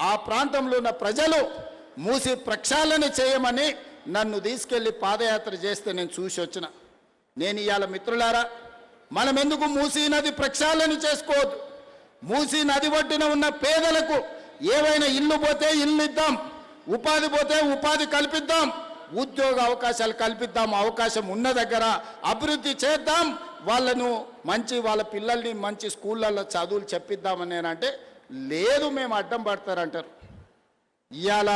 ఆ ప్రాంతంలో ఉన్న ప్రజలు మూసి ప్రక్షాళన చేయమని నన్ను తీసుకెళ్లి పాదయాత్ర చేస్తే నేను చూసి వచ్చిన. నేను ఇవాళ మిత్రులారా, మనం ఎందుకు మూసీ నది ప్రక్షాళన చేసుకోవద్దు? మూసీ నది ఒడ్డున ఉన్న పేదలకు ఏవైనా ఇల్లు పోతే ఇల్లు ఇద్దాం, ఉపాధి పోతే ఉపాధి కల్పిద్దాం, ఉద్యోగ అవకాశాలు కల్పిద్దాం, అవకాశం ఉన్న దగ్గర అభివృద్ధి చేద్దాం, వాళ్ళను వాళ్ళ పిల్లల్ని మంచి స్కూళ్ళల్లో చదువులు చెప్పిద్దామని నేనంటే లేదు, మేము అడ్డం పడతారంటారు. ఇవాళ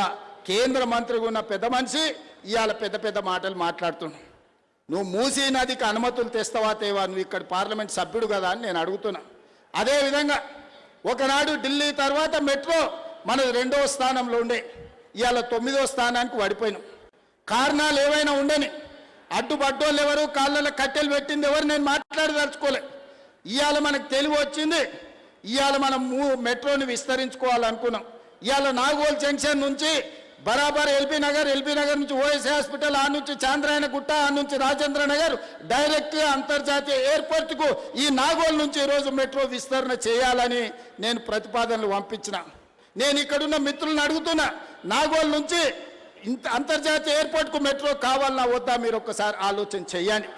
కేంద్ర మంత్రిగా ఉన్న పెద్ద మనిషి ఇవాళ పెద్ద పెద్ద మాటలు మాట్లాడుతున్నావు. నువ్వు మూసీ నదికి అనుమతులు తెస్తావా తేవా? నువ్వు ఇక్కడ పార్లమెంట్ సభ్యుడు కదా అని నేను అడుగుతున్నా. అదేవిధంగా ఒకనాడు ఢిల్లీ తర్వాత మెట్రో మనది 2వ స్థానంలో ఉండే, ఇవాళ 9వ స్థానానికి పడిపోయినాం. కారణాలు ఏవైనా ఉండని, అడ్డుపడ్డోళ్ళు ఎవరు, కాళ్ళలో కట్టెలు పెట్టింది ఎవరు, నేను మాట్లాడదలుచుకోలే. ఇవాళ మనకు తెలివి వచ్చింది, ఇవాళ మనం మెట్రోని విస్తరించుకోవాలనుకున్నాం. ఇవాళ నాగోల్ జంక్షన్ నుంచి బరాబర్ ఎల్బీ నగర్ నుంచి ఓఎస్ హాస్పిటల్, ఆ నుంచి చాంద్రాయణ గుట్ట, ఆ నుంచి రాజేంద్ర నగర్ డైరెక్ట్గా అంతర్జాతీయ ఎయిర్పోర్ట్కు ఈ నాగోల్ నుంచి ఈరోజు మెట్రో విస్తరణ చేయాలని నేను ప్రతిపాదనలు పంపించిన. నేను ఇక్కడున్న మిత్రులను అడుగుతున్నా, నాగోల్ నుంచి అంతర్జాతీయ ఎయిర్పోర్ట్కు మెట్రో కావాలన్నా వద్దా? మీరు ఒక్కసారి ఆలోచన చెయ్యండి.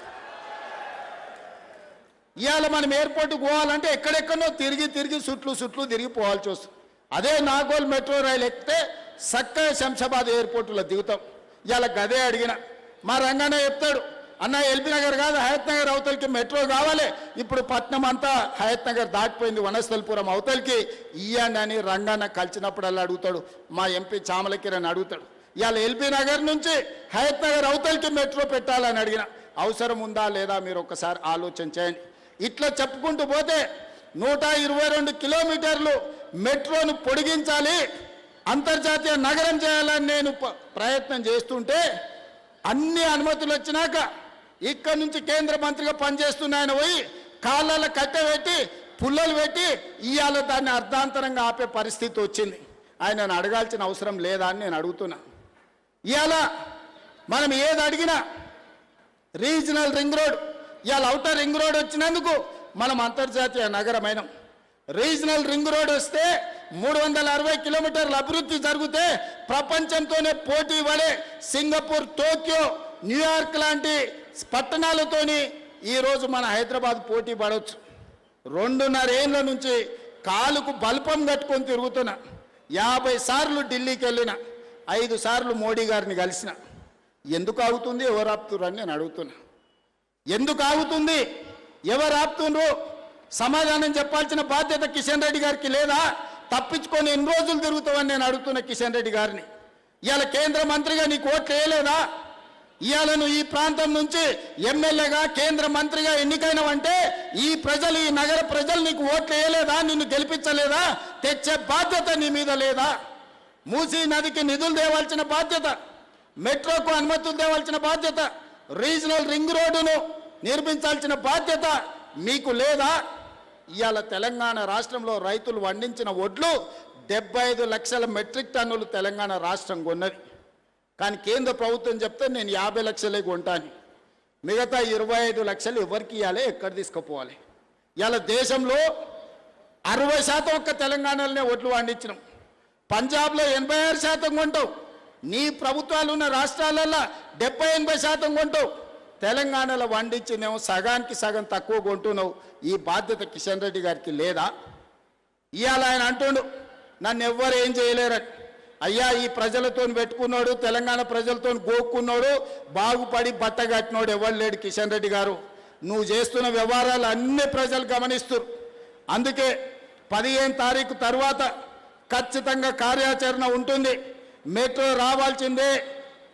ఇవాళ మనం ఎయిర్పోర్ట్కి పోవాలంటే ఎక్కడెక్కడో తిరిగి చుట్లు తిరిగి పోవాల్సి వస్తుంది. అదే నాగోల్ మెట్రో రైలు ఎక్కితే చక్కగా శంషాబాద్ ఎయిర్పోర్టులో దిగుతాం. ఇవాళ గదే అడిగిన, మా రంగన్న చెప్తాడు, అన్న ఎల్బీ నగర్ కాదు హయత్ నగర్ అవతలికి మెట్రో కావాలి, ఇప్పుడు పట్నం అంతా హయత్ నగర్ దాటిపోయింది, వనస్థలపురం అవతలికి ఇయ్యండి అని రంగన్న కలిసినప్పుడల్లా అడుగుతాడు. మా ఎంపీ చామల కిరణ్ అడుగుతాడు, ఇవాళ ఎల్బీ నగర్ నుంచి హయత్ నగర్ అవతలికి మెట్రో పెట్టాలని అడిగిన. అవసరం ఉందా లేదా మీరు ఒక్కసారి ఆలోచన చేయండి. ఇట్లా చెప్పుకుంటూ పోతే 122 కిలోమీటర్లు మెట్రోను పొడిగించాలి, అంతర్జాతీయ నగరం చేయాలని నేను ప్రయత్నం చేస్తుంటే అన్ని అనుమతులు వచ్చినాక ఇక్కడ నుంచి కేంద్ర మంత్రిగా పనిచేస్తున్న ఆయన పోయి కాళ్ళ కట్టెపెట్టి పుల్లలు పెట్టి ఇవాళ దాన్ని అర్ధాంతరంగా ఆపే పరిస్థితి వచ్చింది. ఆయనను అడగాల్సిన అవసరం లేదా అని నేను అడుగుతున్నా. ఇవాళ మనం ఏది అడిగినా రీజనల్ రింగ్ రోడ్, ఇవాళ ఔటర్ రింగ్ రోడ్ వచ్చినందుకు మనం అంతర్జాతీయ నగరమైనాం. రీజనల్ రింగ్ రోడ్ వస్తే 360 కిలోమీటర్ల అభివృద్ధి జరిగితే ప్రపంచంతోనే పోటీ పడే సింగపూర్, టోక్యో, న్యూయార్క్ లాంటి పట్టణాలతోని ఈరోజు మన హైదరాబాద్ పోటీ పడవచ్చు. 2.5 ఏళ్ళ నుంచి కాలుకు బల్పం కట్టుకొని తిరుగుతున్నా. 50 సార్లు ఢిల్లీకి వెళ్ళిన, 5 సార్లు మోడీ గారిని కలిసిన. ఎందుకు ఆగుతుంది, ఎవరు ఆపుతున్నారు అని నేను అడుగుతున్నా. ఎందుకు ఆగుతుంది, ఎవరు ఆపుతుండ్రు? సమాధానం చెప్పాల్సిన బాధ్యత కిషన్ రెడ్డి గారికి లేదా? తప్పించుకొని ఎన్ని రోజులు తిరుగుతావని నేను అడుగుతున్న కిషన్ రెడ్డి గారిని. ఇవాళ కేంద్ర మంత్రిగా నీకు ఓట్లు వేయలేదా? ఇవాళ నువ్వు ఈ ప్రాంతం నుంచి ఎమ్మెల్యేగా కేంద్ర మంత్రిగా ఎన్నికైనవంటే ఈ ప్రజలు, ఈ నగర ప్రజలు నీకు ఓట్లు వేయలేదా? నిన్ను గెలిపించలేదా? తెచ్చే బాధ్యత నీ మీద లేదా? మూసీ నదికి నిధులు తేవాల్సిన బాధ్యత, మెట్రోకు అనుమతులు తేవాల్సిన బాధ్యత, రీజనల్ రింగ్ రోడ్డును నిర్మించాల్సిన బాధ్యత మీకు లేదా? ఇవాళ తెలంగాణ రాష్ట్రంలో రైతులు పండించిన వడ్లు 75 లక్షల మెట్రిక్ టన్నులు తెలంగాణ రాష్ట్రం కొన్నది. కానీ కేంద్ర ప్రభుత్వం చెప్తే నేను 50 లక్షలే కొంటాను, మిగతా 25 లక్షలు ఎవరికి ఇవ్వాలి, ఎక్కడ తీసుకుపోవాలి? ఇవాళ దేశంలో 60% ఒక్క తెలంగాణలోనే వడ్లు పండించినాం. పంజాబ్లో 86% కొంటావు, నీ ప్రభుత్వాలు ఉన్న రాష్ట్రాలలో 70-80% కొంటావు. తెలంగాణలో వండించినేమో సగానికి సగం తక్కువ కొంటున్నావు. ఈ బాధ్యత కిషన్ రెడ్డి గారికి లేదా? ఇవాళ ఆయన అంటుండు నన్ను ఎవ్వరు ఏం చేయలేరని. అయ్యా, ఈ ప్రజలతో పెట్టుకున్నాడు, తెలంగాణ ప్రజలతో గోక్కున్నాడు, బాగుపడి బట్ట కట్టినోడు ఎవరు లేడు కిషన్ రెడ్డి గారు. నువ్వు చేస్తున్న వ్యవహారాలు అన్ని ప్రజలు గమనిస్తారు. అందుకే 15 తారీఖు తర్వాత ఖచ్చితంగా కార్యాచరణ ఉంటుంది. మెట్రో రావాల్సిందే,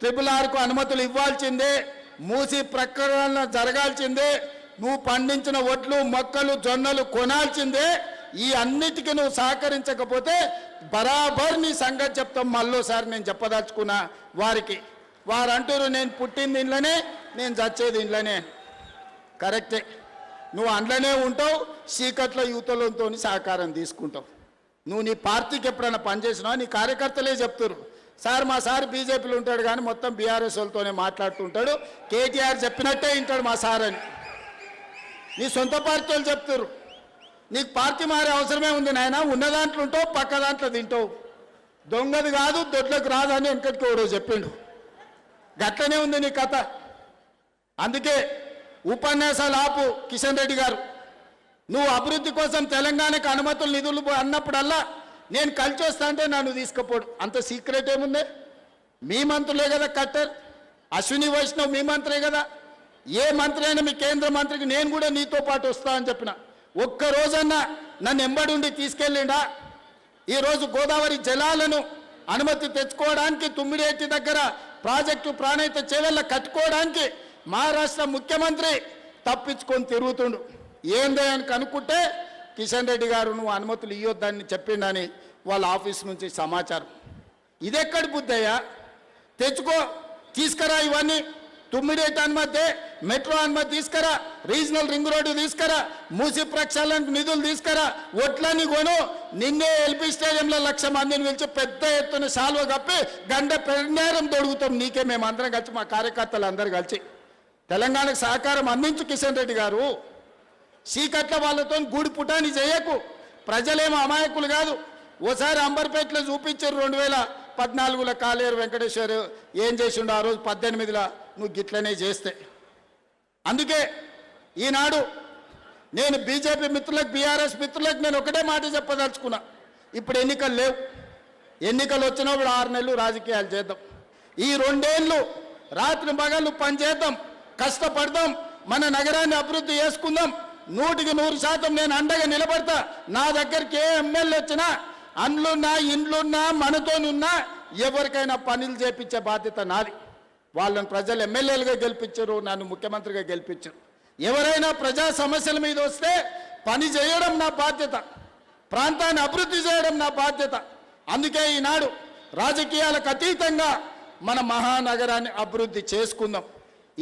RRRకు అనుమతులు ఇవ్వాల్సిందే, మూసి ప్రకటన జరగాల్సిందే, నువ్వు పండించిన వడ్లు, మొక్కలు, జొన్నలు కొనాల్సిందే. ఈ అన్నిటికీ నువ్వు సహకరించకపోతే బరాబర్ నీ సంగతి చెప్తాం. మళ్ళోసారి నేను చెప్పదలుచుకున్నా వారికి. వారు అంటారు నేను పుట్టింది ఇంట్లోనే, నేను చచ్చేది ఇంట్లోనే. కరెక్టే, నువ్వు అందులోనే ఉంటావు, చీకట్లో యువతలతో సహకారం తీసుకుంటావు. నువ్వు నీ పార్టీకి ఎప్పుడైనా పనిచేసినావు? నీ కార్యకర్తలే చెప్తారు, సార్ మా సార్ బీజేపీలో ఉంటాడు కానీ మొత్తం బీఆర్ఎస్ వాళ్ళతోనే మాట్లాడుతుంటాడు, కేటీఆర్ చెప్పినట్టే వింటాడు మా సార్ అని నీ సొంత పార్టీ వాళ్ళు చెప్తారు. నీకు పార్టీ మారే అవసరమే ఉంది నాయన. ఉన్న దాంట్లో ఉంటావు, పక్క దాంట్లో తింటావు. దొంగది కాదు దొడ్లకు రాదని వెనకటికి ఎవడో చెప్పిండు. గట్లనే ఉంది నీ కథ. అందుకే ఉపన్యాసాలు ఆపు కిషన్ రెడ్డి గారు. నువ్వు అభివృద్ధి కోసం తెలంగాణకు అనుమతులు నిధులు అన్నప్పుడల్లా నేను కలిసి వస్తా అంటే నన్ను తీసుకుపోడు. అంత సీక్రెట్ ఏముంది? మీ మంత్రులే కదా కట్టర్, అశ్విని వైష్ణవ్ మీ మంత్రే కదా. ఏ మంత్రి అయినా మీ కేంద్ర మంత్రికి నేను కూడా నీతో పాటు వస్తా అని చెప్పిన. ఒక్క రోజన్నా నన్ను ఎంబడి ఉండి తీసుకెళ్ళిండా? ఈరోజు గోదావరి జలాలను అనుమతి తెచ్చుకోవడానికి తుమ్మిడిఎట్టి దగ్గర ప్రాజెక్టు ప్రాణహిత చేవెళ్ళ కట్టుకోవడానికి మహారాష్ట్ర ముఖ్యమంత్రి తప్పించుకొని తిరుగుతుండు. ఏందో అని కనుక్కుంటే కిషన్ రెడ్డి గారు నువ్వు అనుమతులు ఇవ్వద్దని చెప్పిండని వాళ్ళ ఆఫీస్ నుంచి సమాచారం. ఇదెక్కడి బుద్ధయ్యా? తెచ్చుకో, తీసుకురా ఇవన్నీ. తుమ్మిడిఎట్టి అనుమతి, మెట్రో అనుమతి తీసుకురా, రీజనల్ రింగ్ రోడ్డు తీసుకురా, మూసి ప్రక్షాళనకు నిధులు తీసుకురా, ఒట్లని కొను. నిన్నే ఎల్పీ స్టేడియంలో 1,00,000 మందిని పిలిచి పెద్ద ఎత్తున శాల్వ కప్పి గంట పెండారం తొడుగుతాం నీకే. మేము అందరం కలిసి మా కార్యకర్తలు అందరూ కలిసి తెలంగాణకు సహకారం అందించు కిషన్ రెడ్డి గారు. చీకట్ల వాళ్ళతో గూడి పుటాని చేయకు. ప్రజలేమో అమాయకులు కాదు. ఓసారి అంబర్పేటలో చూపించారు 2014లో కాలేరు వెంకటేశ్వర్ ఏం చేసిండు ఆ రోజు 18లో నువ్వు గిట్లనే చేస్తే. అందుకే ఈనాడు నేను బీజేపీ మిత్రులకు బీఆర్ఎస్ మిత్రులకు నేను ఒకటే మాట చెప్పదలుచుకున్నా. ఇప్పుడు ఎన్నికలు లేవు. ఎన్నికలు వచ్చినప్పుడు 6 నెలలు రాజకీయాలు చేద్దాం. ఈ 2 ఏళ్ళు రాత్రి పగళ్ళు పనిచేద్దాం, కష్టపడదాం, మన నగరాన్ని అభివృద్ధి చేసుకుందాం. 100% నేను అండగా నిలబడతా. నా దగ్గరికి ఏ ఎమ్మెల్యే వచ్చినా అండ్లున్నా ఇండ్లున్నా మనతోనున్నా ఎవరికైనా పనులు చేపించే బాధ్యత నాది. వాళ్ళని ప్రజలు ఎమ్మెల్యేలుగా గెలిపించారు, నన్ను ముఖ్యమంత్రిగా గెలిపించారు. ఎవరైనా ప్రజా సమస్యల మీద వస్తే పని చేయడం నా బాధ్యత, ప్రాంతాన్ని అభివృద్ధి చేయడం నా బాధ్యత. అందుకే ఈనాడు రాజకీయాలకు అతీతంగా మన మహానగరాన్ని అభివృద్ధి చేసుకుందాం.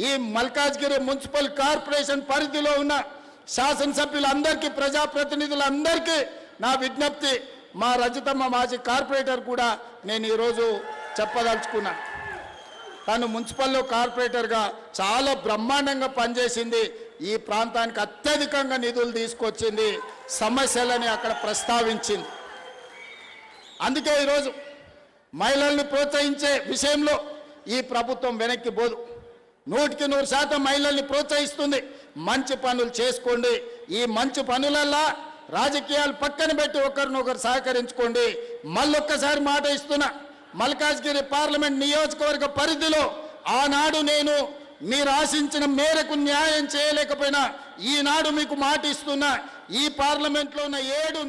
ఈ మల్కాజ్గిరి మున్సిపల్ కార్పొరేషన్ పరిధిలో ఉన్న శాసనసభ్యులందరికీ, ప్రజాప్రతినిధులందరికీ నా విజ్ఞప్తి, మా రజితమ్మ మాజీ కార్పొరేటర్ కూడా నేను ఈరోజు చెప్పదలుచుకున్నా. తను మున్సిపల్లో కార్పొరేటర్గా చాలా బ్రహ్మాండంగా పనిచేసింది. ఈ ప్రాంతానికి అత్యధికంగా నిధులు తీసుకొచ్చింది, సమస్యలని అక్కడ ప్రస్తావించింది. అందుకే ఈరోజు మహిళల్ని ప్రోత్సహించే విషయంలో ఈ ప్రభుత్వం వెనక్కి పోదు. 100% మహిళల్ని ప్రోత్సహిస్తుంది. మంచి పనులు చేసుకోండి. ఈ మంచి పనులల్లా రాజకీయాలు పక్కన పెట్టి ఒకరినొకరు సహకరించుకోండి. మళ్ళొక్కసారి మాట ఇస్తున్నా, మల్కాజ్గిరి పార్లమెంట్ నియోజకవర్గ పరిధిలో ఆనాడు నేను మీరు ఆశించిన మేరకు న్యాయం చేయలేకపోయినా ఈనాడు మీకు మాట ఇస్తున్నా. ఈ పార్లమెంట్లో ఉన్న 7